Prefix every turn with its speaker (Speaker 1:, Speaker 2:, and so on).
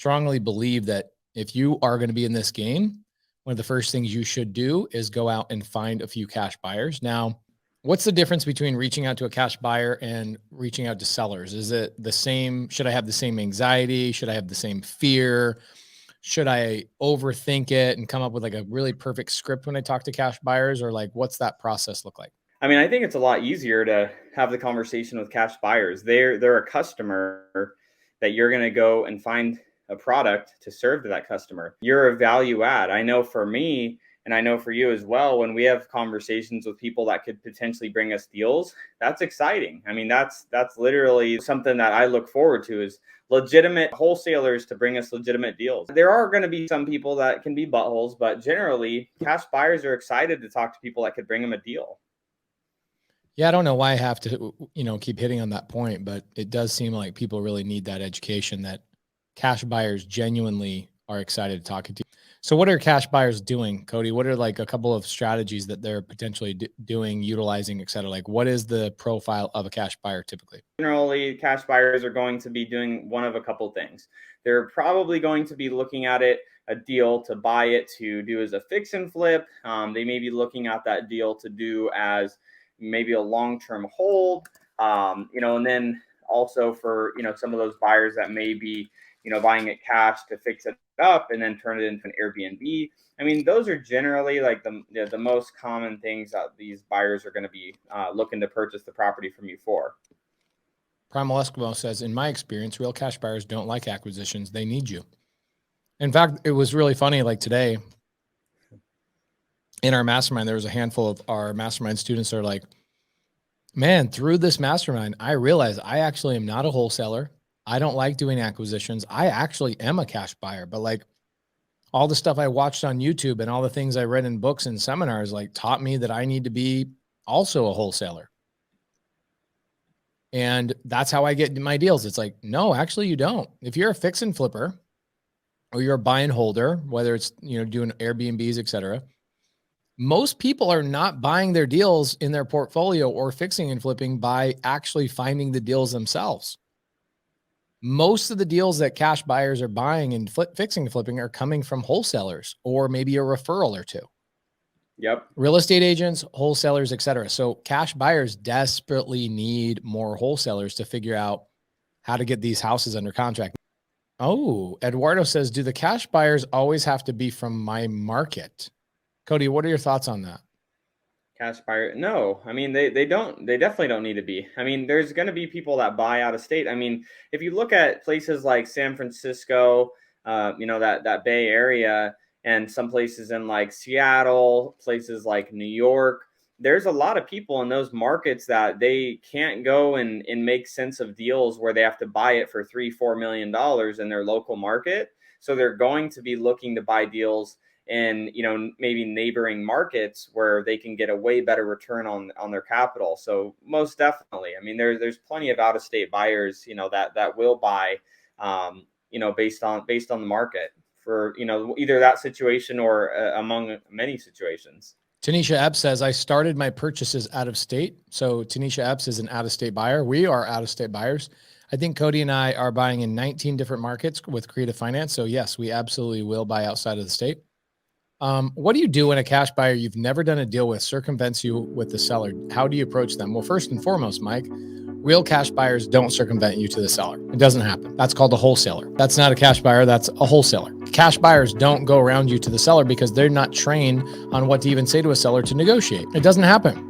Speaker 1: strongly believe that if you are going to be in this game, one of the first things you should do is go out and find a few cash buyers. Now, what's the difference between reaching out to a cash buyer and reaching out to sellers? Is it the same? Should I have the same anxiety? Should I have the same fear? Should I overthink it and come up with like a really perfect script when I talk to cash buyers, or like, what's that process look like?
Speaker 2: I mean, I think it's a lot easier to have the conversation with cash buyers. They're a customer that you're going to go and find a product to serve to that customer. You're a value add. I know for me, and I know for you as well, when we have conversations with people that could potentially bring us deals, that's exciting. I mean, that's literally something that I look forward to, is legitimate wholesalers to bring us legitimate deals. There are going to be some people that can be buttholes, but generally cash buyers are excited to talk to people that could bring them a deal.
Speaker 1: Yeah, I don't know why I have to, keep hitting on that point, but it does seem like people really need that education that cash buyers genuinely are excited to talk to you. So what are cash buyers doing, Cody? What are like a couple of strategies that they're potentially doing, utilizing, et cetera? Like, what is the profile of a cash buyer typically?
Speaker 2: Generally, cash buyers are going to be doing one of a couple things. They're probably going to be looking at it, a deal to buy it to do as a fix and flip. They may be looking at that deal to do as maybe a long-term hold, and then also for, some of those buyers that may be, buying it cash to fix it up and then turn it into an Airbnb. I mean, those are generally like the most common things that these buyers are going to be looking to purchase the property from you for.
Speaker 1: Primal Eskimo says, in my experience, real cash buyers don't like acquisitions. They need you. In fact, it was really funny. Like today in our mastermind, there was a handful of our mastermind students that are like, man, through this mastermind, I realized I actually am not a wholesaler. I don't like doing acquisitions. I actually am a cash buyer, but like all the stuff I watched on YouTube and all the things I read in books and seminars, like taught me that I need to be also a wholesaler. And that's how I get my deals. It's like, no, actually you don't. If you're a fix and flipper or you're a buy and holder, whether it's, doing Airbnbs, et cetera, most people are not buying their deals in their portfolio or fixing and flipping by actually finding the deals themselves. Most of the deals that cash buyers are buying and fixing and flipping are coming from wholesalers or maybe a referral or two.
Speaker 2: Yep.
Speaker 1: Real estate agents, wholesalers, et cetera. So cash buyers desperately need more wholesalers to figure out how to get these houses under contract. Oh, Eduardo says, do the cash buyers always have to be from my market? Cody, what are your thoughts on that?
Speaker 2: Cash buyer? No, I mean, they definitely don't need to be. I mean, there's going to be people that buy out of state. I mean, if you look at places like San Francisco, that Bay Area, and some places in like Seattle, places like New York, there's a lot of people in those markets that they can't go and make sense of deals where they have to buy it for $3-4 million in their local market. So they're going to be looking to buy deals in, maybe neighboring markets where they can get a way better return on their capital. So most definitely, I mean, there's plenty of out-of-state buyers, that will buy, based on the market for, either that situation or among many situations.
Speaker 1: Tanisha Epps says, I started my purchases out of state. So Tanisha Epps is an out-of-state buyer. We are out-of-state buyers. I think Cody and I are buying in 19 different markets with Creative Finance. So yes, we absolutely will buy outside of the state. What do you do when a cash buyer you've never done a deal with circumvents you with the seller? How do you approach them? Well, first and foremost, Mike, real cash buyers don't circumvent you to the seller. It doesn't happen. That's called a wholesaler. That's not a cash buyer. That's a wholesaler. Cash buyers don't go around you to the seller because they're not trained on what to even say to a seller to negotiate. It doesn't happen.